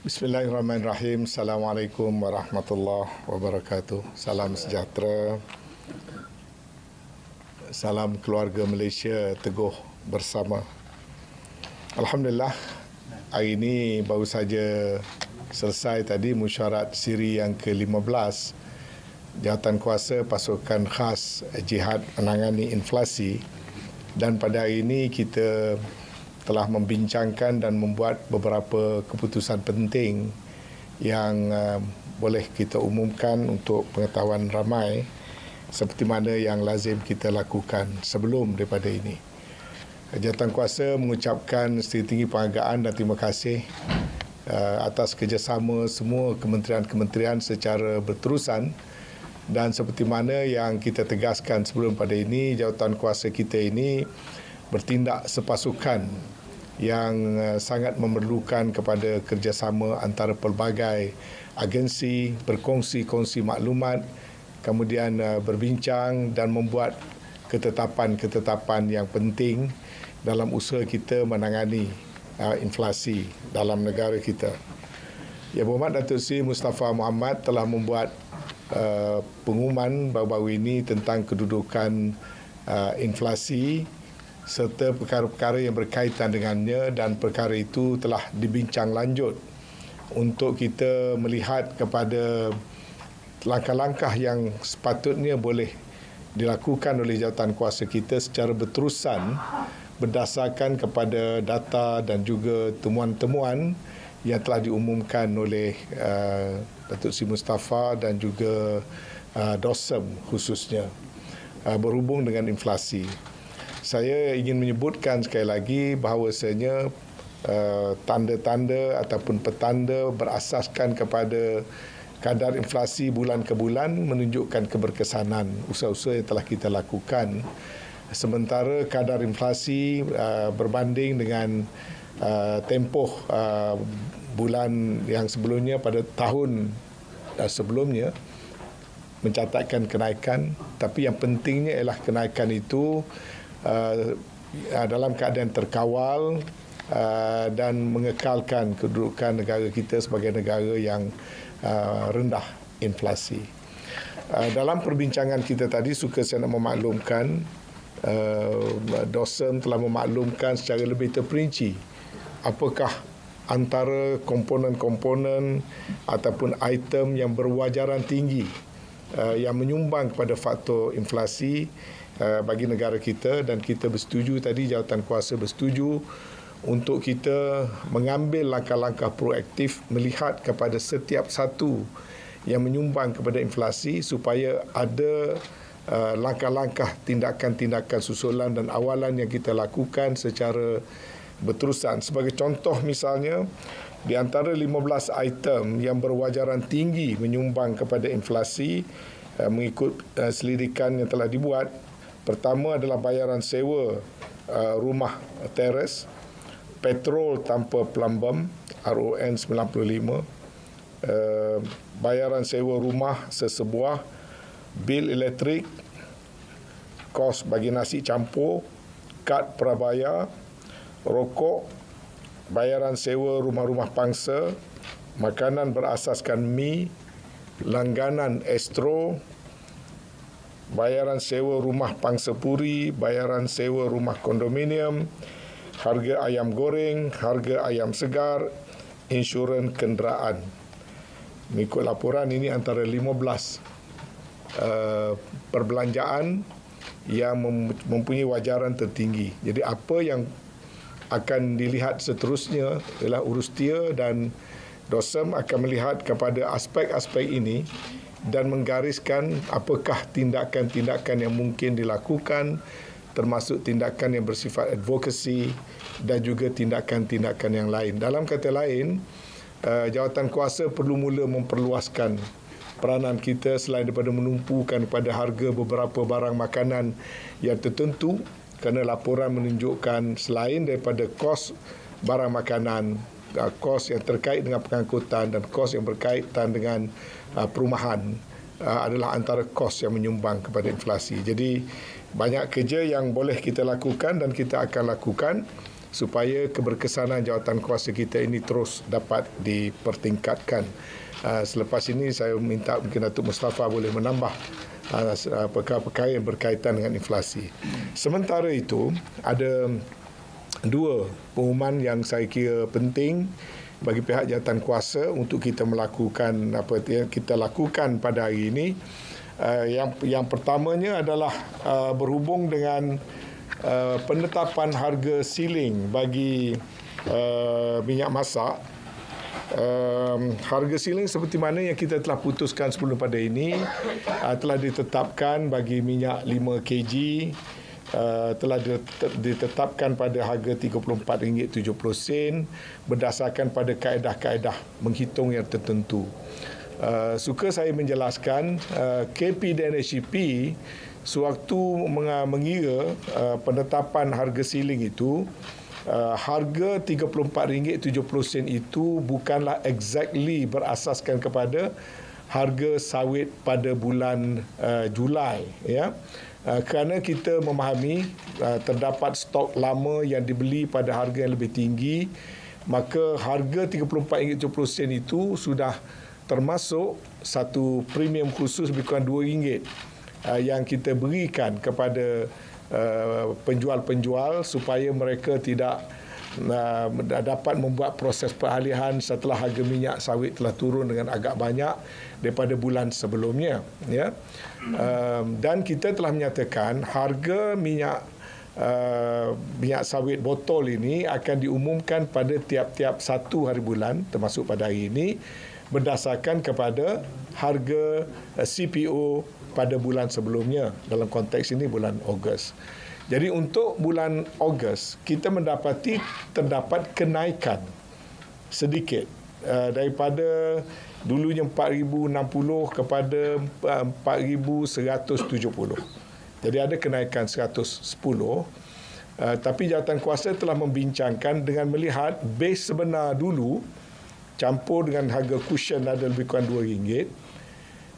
Bismillahirrahmanirrahim. Assalamualaikum warahmatullahi wabarakatuh. Salam sejahtera. Salam keluarga Malaysia teguh bersama. Alhamdulillah, hari ini baru saja selesai tadi mesyuarat siri yang ke-15 Jawatankuasa Pasukan Khas Jihad Menangani Inflasi, dan pada hari ini kita telah membincangkan dan membuat beberapa keputusan penting yang boleh kita umumkan untuk pengetahuan ramai, seperti mana yang lazim kita lakukan sebelum daripada ini. Jawatankuasa mengucapkan setinggi penghargaan dan terima kasih atas kerjasama semua kementerian-kementerian secara berterusan, dan seperti mana yang kita tegaskan sebelum pada ini, jawatankuasa kita ini bertindak sepasukan yang sangat memerlukan kepada kerjasama antara pelbagai agensi, berkongsi-kongsi maklumat, kemudian berbincang dan membuat ketetapan-ketetapan yang penting dalam usaha kita menangani inflasi dalam negara kita. Yang Berhormat Datuk Seri Mustafa Mohamed telah membuat pengumuman baru-baru ini tentang kedudukan inflasi serta perkara-perkara yang berkaitan dengannya, dan perkara itu telah dibincang lanjut untuk kita melihat kepada langkah-langkah yang sepatutnya boleh dilakukan oleh jawatankuasa kita secara berterusan berdasarkan kepada data dan juga temuan-temuan yang telah diumumkan oleh Datuk Seri Mustafa dan juga DOSEM khususnya berhubung dengan inflasi. Saya ingin menyebutkan sekali lagi bahawasanya tanda-tanda ataupun petanda berasaskan kepada kadar inflasi bulan ke bulan menunjukkan keberkesanan usaha-usaha yang telah kita lakukan. Sementara kadar inflasi berbanding dengan tempoh bulan yang sebelumnya pada tahun sebelumnya mencatatkan kenaikan, tapi yang pentingnya ialah kenaikan itu dalam keadaan terkawal dan mengekalkan kedudukan negara kita sebagai negara yang rendah inflasi. Dalam perbincangan kita tadi, suka saya nak memaklumkan, DOSEM telah memaklumkan secara lebih terperinci apakah antara komponen-komponen ataupun item yang berwajaran tinggi yang menyumbang kepada faktor inflasi bagi negara kita, dan kita bersetuju tadi, jawatankuasa bersetuju untuk kita mengambil langkah-langkah proaktif melihat kepada setiap satu yang menyumbang kepada inflasi supaya ada langkah-langkah tindakan-tindakan susulan dan awalan yang kita lakukan secara berterusan. Sebagai contoh misalnya, di antara 15 item yang berwajaran tinggi menyumbang kepada inflasi mengikut selidikan yang telah dibuat, pertama adalah bayaran sewa rumah teres, petrol tanpa pelambam RON 95, bayaran sewa rumah sesebuah, bil elektrik, kos bagi nasi campur, kad prabayar, rokok, bayaran sewa rumah-rumah pangsa, makanan berasaskan mi, langganan Astro, bayaran sewa rumah pangsa puri, bayaran sewa rumah kondominium, harga ayam goreng, harga ayam segar, insurans kenderaan. Mengikut laporan, ini antara 15 perbelanjaan yang mempunyai wajaran tertinggi. Jadi apa yang akan dilihat seterusnya ialah urustia dan DOSEM akan melihat kepada aspek-aspek ini dan menggariskan apakah tindakan-tindakan yang mungkin dilakukan, termasuk tindakan yang bersifat advokasi dan juga tindakan-tindakan yang lain. Dalam kata lain, jawatankuasa perlu mula memperluaskan peranan kita selain daripada menumpukan pada harga beberapa barang makanan yang tertentu, kerana laporan menunjukkan selain daripada kos barang makanan, kos yang terkait dengan pengangkutan dan kos yang berkaitan dengan perumahan adalah antara kos yang menyumbang kepada inflasi. Jadi banyak kerja yang boleh kita lakukan dan kita akan lakukan supaya keberkesanan jawatan kuasa kita ini terus dapat dipertingkatkan. Selepas ini saya minta mungkin Datuk Mustafa boleh menambah perkara-perkara yang berkaitan dengan inflasi. Sementara itu, ada dua pengumuman yang saya kira penting bagi pihak jawatan kuasa untuk kita melakukan apa yang kita lakukan pada hari ini. Yang pertamanya adalah berhubung dengan penetapan harga ceiling bagi minyak masak. Harga ceiling seperti mana yang kita telah putuskan sebelum pada ini telah ditetapkan bagi minyak 5 kg, telah ditetapkan pada harga RM34.70 berdasarkan pada kaedah-kaedah menghitung yang tertentu. Suka saya menjelaskan KP dan HCP sewaktu mengira penetapan harga ceiling itu, harga RM34.70 itu bukanlah exactly berasaskan kepada harga sawit pada bulan Julai, ya. Kerana kita memahami terdapat stok lama yang dibeli pada harga yang lebih tinggi, maka harga RM34.70 itu sudah termasuk satu premium khusus lebih kurang RM2 yang kita berikan kepada penjual-penjual supaya mereka tidak dapat membuat proses peralihan setelah harga minyak sawit telah turun dengan agak banyak daripada bulan sebelumnya, ya. Dan kita telah menyatakan harga minyak sawit botol ini akan diumumkan pada tiap-tiap satu hari bulan, termasuk pada hari ini, berdasarkan kepada harga CPO pada bulan sebelumnya, dalam konteks ini bulan Ogos. Jadi untuk bulan Ogos kita mendapati terdapat kenaikan sedikit daripada dulunya 4,060 kepada 4,170. Jadi ada kenaikan 110. Tapi jawatan kuasa telah membincangkan dengan melihat base sebenar dulu campur dengan harga cushion ada lebih kurang RM2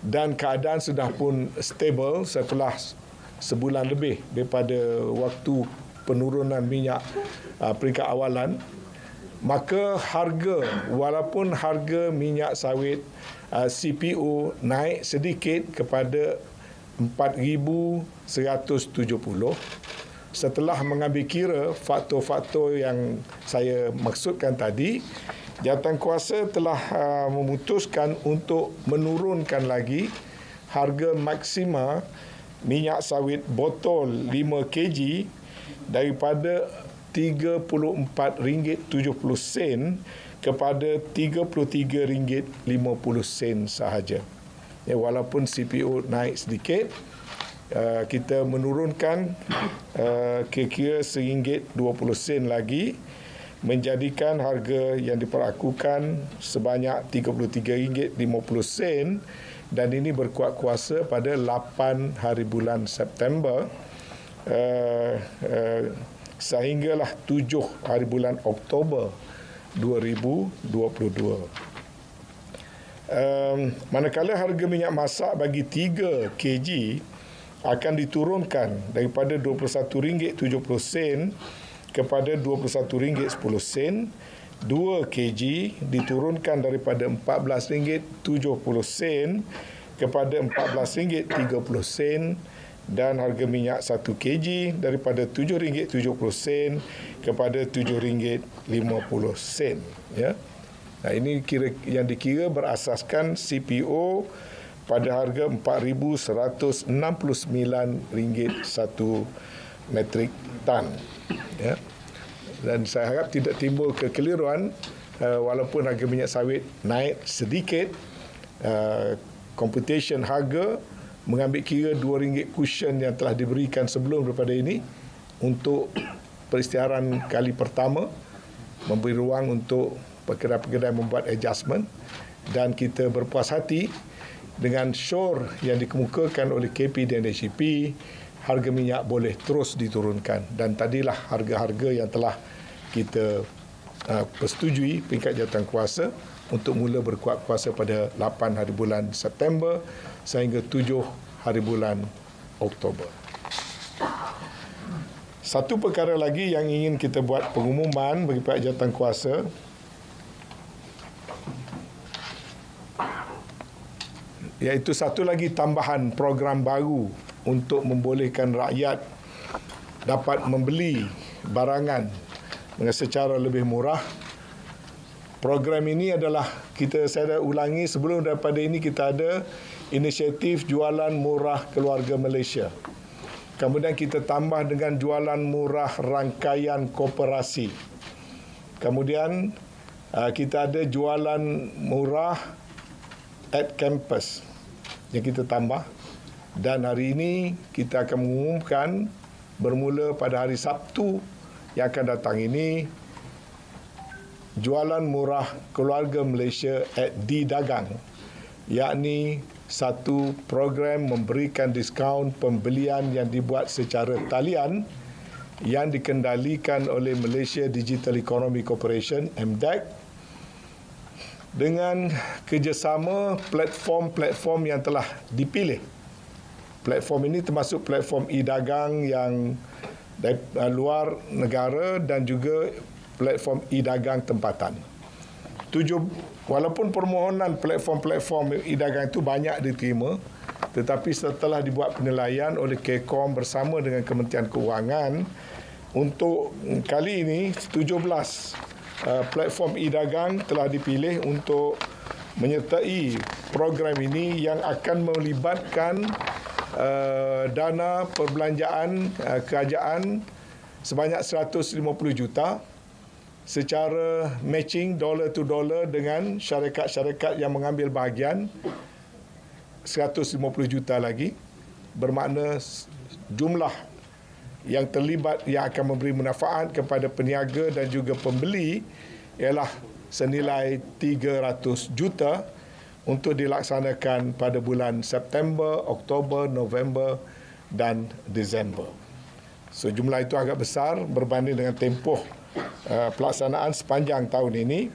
dan keadaan sudah pun stable setelah sebulan lebih daripada waktu penurunan minyak peringkat awalan, maka harga, walaupun harga minyak sawit CPO naik sedikit kepada 4,170, setelah mengambil kira faktor-faktor yang saya maksudkan tadi, jawatan kuasa telah memutuskan untuk menurunkan lagi harga maksima minyak sawit botol 5 kg daripada RM34.70 kepada RM33.50 sahaja. Ya, walaupun CPO naik sedikit, kita menurunkan kira-kira RM1.20 lagi, menjadikan harga yang diperlakukan sebanyak RM33.50, dan ini berkuat kuasa pada 8 hari bulan September sehinggalah 7 hari bulan Oktober 2022. Manakala harga minyak masak bagi 3 kg akan diturunkan daripada RM21.70 kepada RM21.10. 2 kg diturunkan daripada RM14.70 kepada RM14.30, dan harga minyak 1 kg daripada RM7.70 kepada RM7.50, ya. Nah, ini yang dikira berasaskan CPO pada harga RM4,169 satu metrik tan, ya. Dan saya harap tidak timbul kekeliruan, walaupun harga minyak sawit naik sedikit, computation harga mengambil kira RM2 cushion yang telah diberikan sebelum daripada ini untuk peristiaran kali pertama, memberi ruang untuk pekedai-pekedai membuat adjustment, dan kita berpuas hati dengan syur yang dikemukakan oleh KP dan HCP, harga minyak boleh terus diturunkan. Dan tadilah harga-harga yang telah kita persetujui peringkat jawatan kuasa untuk mula berkuat kuasa pada 8 hari bulan September sehingga 7 hari bulan Oktober. Satu perkara lagi yang ingin kita buat pengumuman bagi pihak jawatankuasa, iaitu satu lagi tambahan program baru untuk membolehkan rakyat dapat membeli barangan dengan secara lebih murah. Program ini adalah, saya dah ulangi sebelum daripada ini, kita ada inisiatif jualan murah keluarga Malaysia. Kemudian kita tambah dengan jualan murah rangkaian koperasi. Kemudian kita ada jualan murah at campus yang kita tambah. Dan hari ini kita akan mengumumkan bermula pada hari Sabtu yang akan datang ini, jualan murah keluarga Malaysia at di Dagang, yakni satu program memberikan diskaun pembelian yang dibuat secara talian yang dikendalikan oleh Malaysia Digital Economy Corporation, MDEC, dengan kerjasama platform-platform yang telah dipilih. Platform ini termasuk platform e-dagang yang dari luar negara dan juga platform e-dagang tempatan. Walaupun permohonan platform-platform e-dagang itu banyak diterima, tetapi setelah dibuat penilaian oleh KECOM bersama dengan Kementerian Keuangan, untuk kali ini 17 platform e-dagang telah dipilih untuk menyertai program ini yang akan melibatkan dana perbelanjaan kerajaan sebanyak 150 juta secara matching dollar to dollar dengan syarikat-syarikat yang mengambil bahagian 150 juta lagi, bermakna jumlah yang terlibat yang akan memberi manfaat kepada peniaga dan juga pembeli ialah senilai 300 juta untuk dilaksanakan pada bulan September, Oktober, November dan Disember. So jumlah itu agak besar berbanding dengan tempoh pelaksanaan sepanjang tahun ini,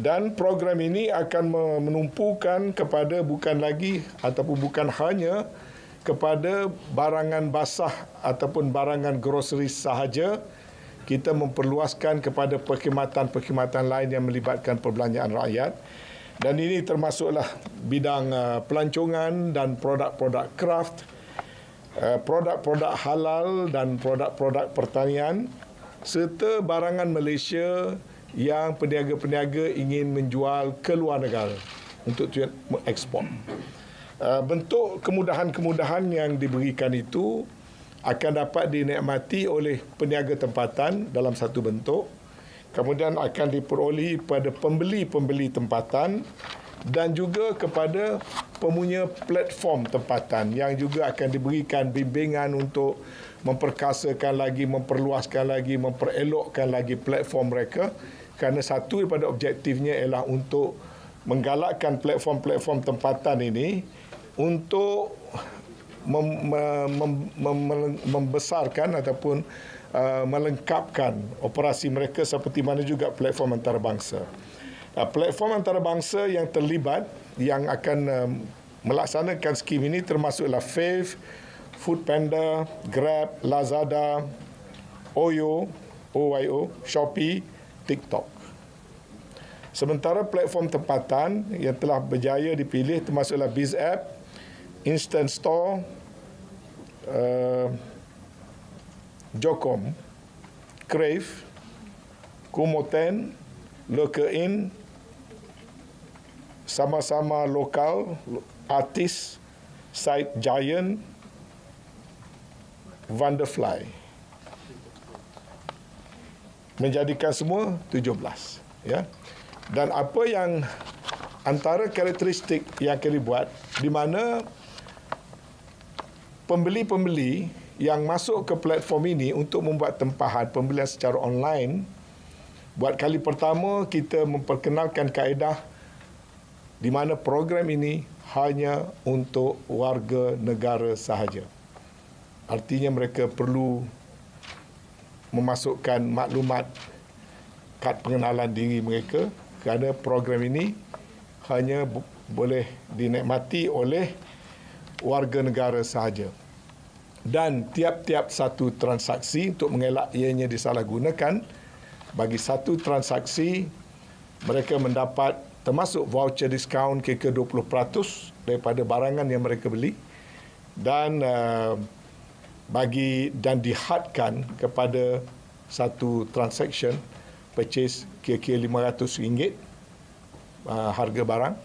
dan program ini akan menumpukan kepada bukan lagi ataupun bukan hanya kepada barangan basah ataupun barangan groseri sahaja. Kita memperluaskan kepada perkhidmatan-perkhidmatan lain yang melibatkan perbelanjaan rakyat, dan ini termasuklah bidang pelancongan dan produk-produk kraft, produk-produk halal dan produk-produk pertanian, serta barangan Malaysia yang peniaga-peniaga ingin menjual ke luar negara untuk tujuan mengekspor. Bentuk kemudahan-kemudahan yang diberikan itu akan dapat dinikmati oleh peniaga tempatan dalam satu bentuk, kemudian akan diperolehi pada pembeli-pembeli tempatan dan juga kepada pemunya platform tempatan yang juga akan diberikan bimbingan untuk memperkasakan lagi, memperluaskan lagi, memperelokkan lagi platform mereka, kerana satu daripada objektifnya ialah untuk menggalakkan platform-platform tempatan ini untuk membesarkan ataupun melengkapkan operasi mereka seperti mana juga platform antarabangsa. Platform antarabangsa yang terlibat yang akan melaksanakan skim ini termasuklah Fave, Foodpanda, Grab, Lazada, OYO, Shopee, TikTok. Sementara platform tempatan yang telah berjaya dipilih termasuklah BizApp, Instant Store, Jocom, Crave, Kumoten, Local-in, Sama-sama Lokal, Artis, Site Giant, Wonderfly. Menjadikan semua 17. Ya. Dan apa yang antara karakteristik yang akan dibuat, di mana pembeli-pembeli yang masuk ke platform ini untuk membuat tempahan pembelian secara online, buat kali pertama kita memperkenalkan kaedah di mana program ini hanya untuk warga negara sahaja. Artinya mereka perlu memasukkan maklumat kad pengenalan diri mereka, kerana program ini hanya boleh dinikmati oleh warga negara sahaja. Dan tiap-tiap satu transaksi, untuk mengelak ianya disalahgunakan, bagi satu transaksi mereka mendapat termasuk voucher diskaun kira-kira 20% daripada barangan yang mereka beli, dan dihadkan kepada satu transaction purchase kira-kira RM500 harga barang,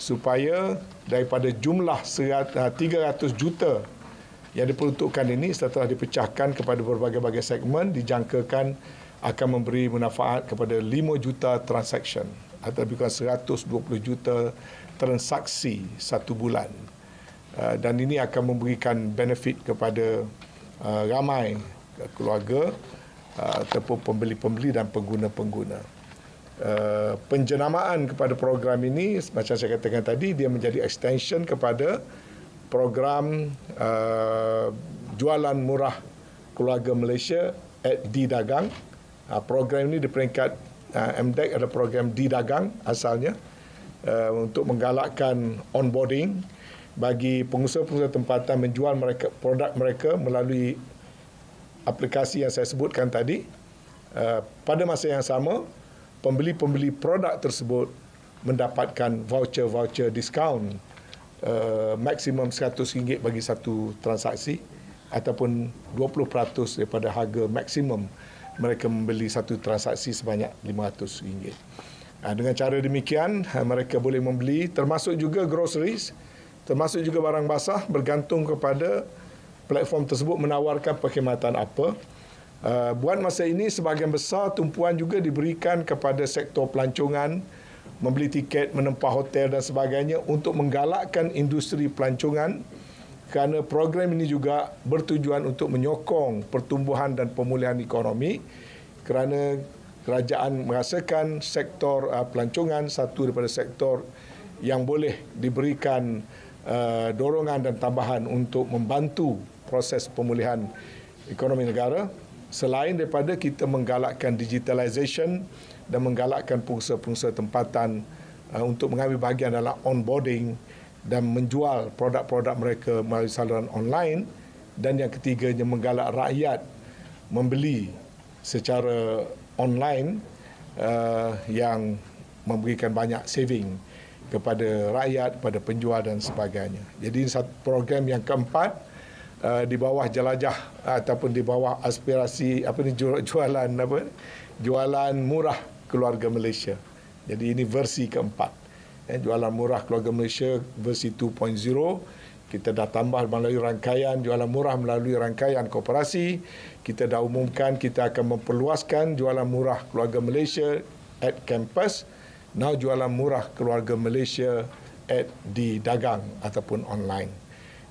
supaya daripada jumlah 300 juta yang diperuntukkan ini setelah dipecahkan kepada berbagai-bagai segmen, dijangkakan akan memberi manfaat kepada 5 juta transaction atau lebih kurang 120 juta transaksi satu bulan. Dan ini akan memberikan benefit kepada ramai keluarga ataupun pembeli-pembeli dan pengguna-pengguna. Penjenamaan kepada program ini, macam saya katakan tadi, dia menjadi extension kepada program jualan murah keluarga Malaysia @D-Dagang. Program ini di peringkat MDEC ada program D-Dagang asalnya, untuk menggalakkan onboarding bagi pengusaha-pengusaha tempatan menjual produk mereka melalui aplikasi yang saya sebutkan tadi. Pada masa yang sama, pembeli-pembeli produk tersebut mendapatkan voucher diskaun maksimum RM100 bagi satu transaksi, ataupun 20% daripada harga maksimum mereka membeli satu transaksi sebanyak RM500. Dengan cara demikian, mereka boleh membeli termasuk juga groceries, termasuk juga barang basah, bergantung kepada platform tersebut menawarkan perkhidmatan apa. Buat masa ini, sebahagian besar tumpuan juga diberikan kepada sektor pelancongan, membeli tiket, menempah hotel dan sebagainya, untuk menggalakkan industri pelancongan, kerana program ini juga bertujuan untuk menyokong pertumbuhan dan pemulihan ekonomi, kerana kerajaan merasakan sektor pelancongan satu daripada sektor yang boleh diberikan dorongan dan tambahan untuk membantu proses pemulihan ekonomi negara, selain daripada kita menggalakkan digitalisation dan menggalakkan pengusaha-pengusaha tempatan untuk mengambil bahagian dalam onboarding dan menjual produk-produk mereka melalui saluran online. Dan yang ketiganya, menggalak rakyat membeli secara online, yang memberikan banyak saving kepada rakyat, kepada penjual dan sebagainya. Jadi satu program yang keempat, di bawah jelajah ataupun di bawah aspirasi jualan murah keluarga Malaysia. Jadi ini versi keempat. Jualan murah keluarga Malaysia versi 2.0. Kita dah tambah melalui rangkaian jualan murah melalui rangkaian koperasi. Kita dah umumkan kita akan memperluaskan jualan murah keluarga Malaysia @campus. Now jualan murah keluarga Malaysia @D-Dagang ataupun online.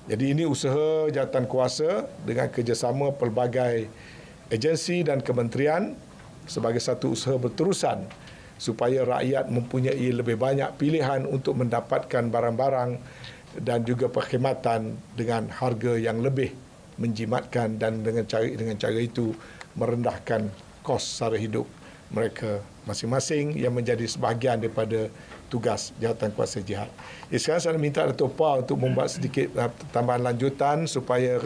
Jadi ini usaha jawatankuasa dengan kerjasama pelbagai agensi dan kementerian sebagai satu usaha berterusan supaya rakyat mempunyai lebih banyak pilihan untuk mendapatkan barang-barang dan juga perkhidmatan dengan harga yang lebih menjimatkan, dan dengan cara itu merendahkan kos sara hidup mereka masing-masing yang menjadi sebahagian daripada tugas jawatankuasa jihad. Sekarang saya minta Dato' Pa untuk membuat sedikit tambahan lanjutan supaya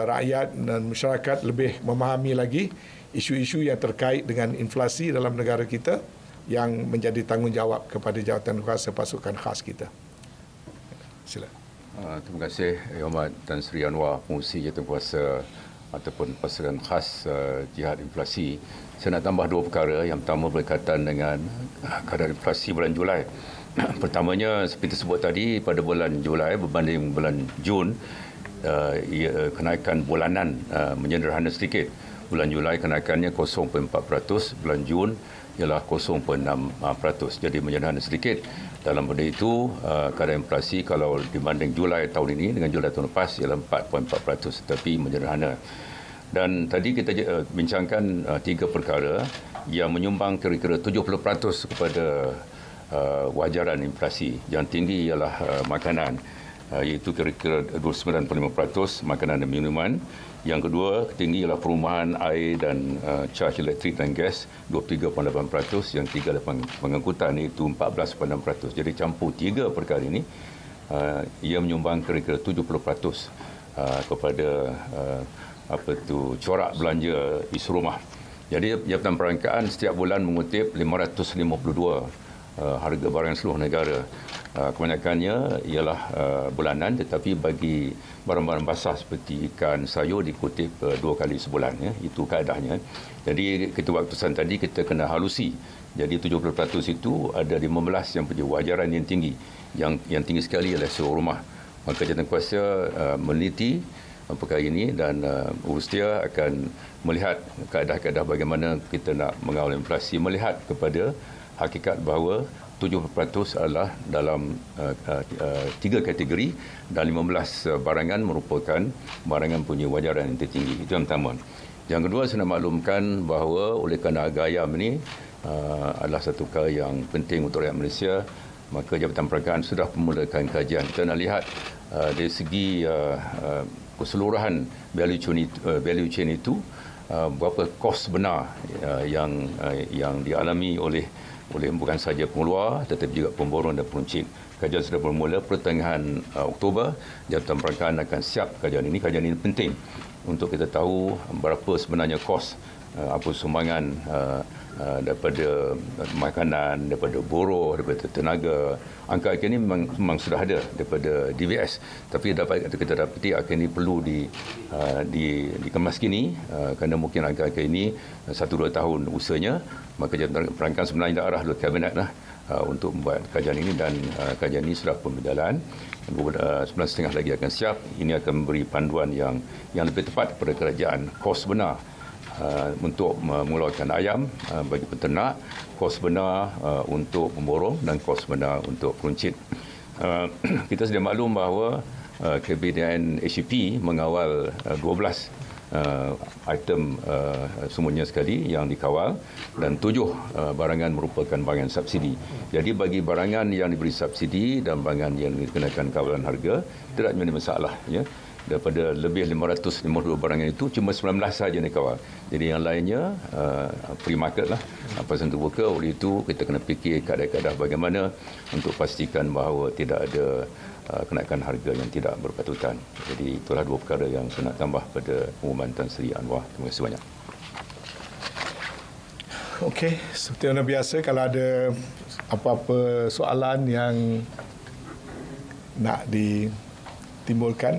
rakyat dan masyarakat lebih memahami lagi isu-isu yang terkait dengan inflasi dalam negara kita yang menjadi tanggungjawab kepada jawatankuasa pasukan khas kita. Silakan. Terima kasih Yang Amat Tan Sri Anwar, Pengerusi Jawatankuasa ataupun pasukan khas jihad inflasi. Saya nak tambah dua perkara. Yang pertama berkaitan dengan kadar inflasi bulan Julai. Pertamanya, seperti disebut tadi, pada bulan Julai berbanding bulan Jun, kenaikan bulanan menyederhana sedikit. Bulan Julai kenaikannya 0.4%, bulan Jun ialah 0.6%. Jadi menyederhana sedikit. Dalam pada itu, kadar inflasi kalau dibanding Julai tahun ini dengan Julai tahun lepas ialah 4.4%, tetapi menyederhana. Dan tadi kita bincangkan tiga perkara yang menyumbang kira-kira 70% kepada wajaran inflasi. Yang tinggi ialah makanan, iaitu kira-kira 29.5% makanan dan minuman. Yang kedua, tinggi ialah perumahan, air dan charge elektrik dan gas 23.8%. Yang tiga adalah pengangkutan, iaitu 14.6%. Jadi campur tiga perkara ini, ia menyumbang kira-kira 70% kepada corak belanja isu rumah. Jadi Jabatan Perangkaan setiap bulan mengutip 552 harga barang seluruh negara. Kebanyakannya ialah bulanan, tetapi bagi barang-barang basah seperti ikan, sayur dikutip 2 kali sebulan. Ya. Itu kaedahnya. Jadi ketika waktusan tadi kita kena halusi. Jadi 70% itu ada 15 yang punya wajaran yang tinggi. Yang tinggi sekali ialah seluruh rumah. Maka Jawatankuasa meneliti perkara ini dan urus dia akan melihat kaedah-kaedah bagaimana kita nak mengawal inflasi, melihat kepada hakikat bahawa 70% adalah dalam 3 kategori dan 15 barangan merupakan barangan punya wajaran yang tertinggi. Itu yang pertama. Yang kedua, saya nak maklumkan bahawa oleh kerana harga ayam ini adalah satu perkara yang penting untuk rakyat Malaysia, maka Jabatan Perangkaan sudah memulakan kajian. Kita nak lihat dari segi keseluruhan value chain itu, berapa kos benar yang dialami oleh bukan sahaja pengeluar tetapi juga pemborong dan peruncit. Kajian sudah bermula pertengahan Oktober. Jabatan Perangkaan akan siap kajian ini. Kajian ini penting untuk kita tahu berapa sebenarnya kos, apa sumbangan daripada makanan, daripada buruh, daripada tenaga. Angka ini memang sudah ada daripada DVS, tapi kita dapati angka ini perlu dikemas kini kerana mungkin angka ini 1-2 tahun usahanya. Maka Jabatan Perangkaan sebenarnya dah arah oleh Kabinet untuk membuat kajian ini, dan kajian ini sudah pun berjalan. 9.5 lagi akan siap. Ini akan memberi panduan yang lebih tepat kepada kerajaan, kos benar untuk mengeluarkan ayam bagi peternak, kos benar untuk pemborong dan kos benar untuk peruncit. Kita sedia maklum bahawa Kabinet HEP mengawal 12 item semuanya sekali yang dikawal, dan 7 barangan merupakan barangan subsidi. Jadi bagi barangan yang diberi subsidi dan barangan yang dikenakan kawalan harga, tidak ada masalah. Ya. Daripada lebih 552 barangan itu, cuma 19 sahaja yang dikawal. Jadi yang lainnya free market lah, pasar terbuka. Oleh itu kita kena fikir kaedah-kaedah bagaimana untuk pastikan bahawa tidak ada kenaikan harga yang tidak berpatutan. Jadi itulah 2 perkara yang saya nak tambah pada pengumuman Tan Sri Anwar. Terima kasih banyak. Okey, seperti mana biasa, kalau ada apa-apa soalan yang nak ditimbulkan,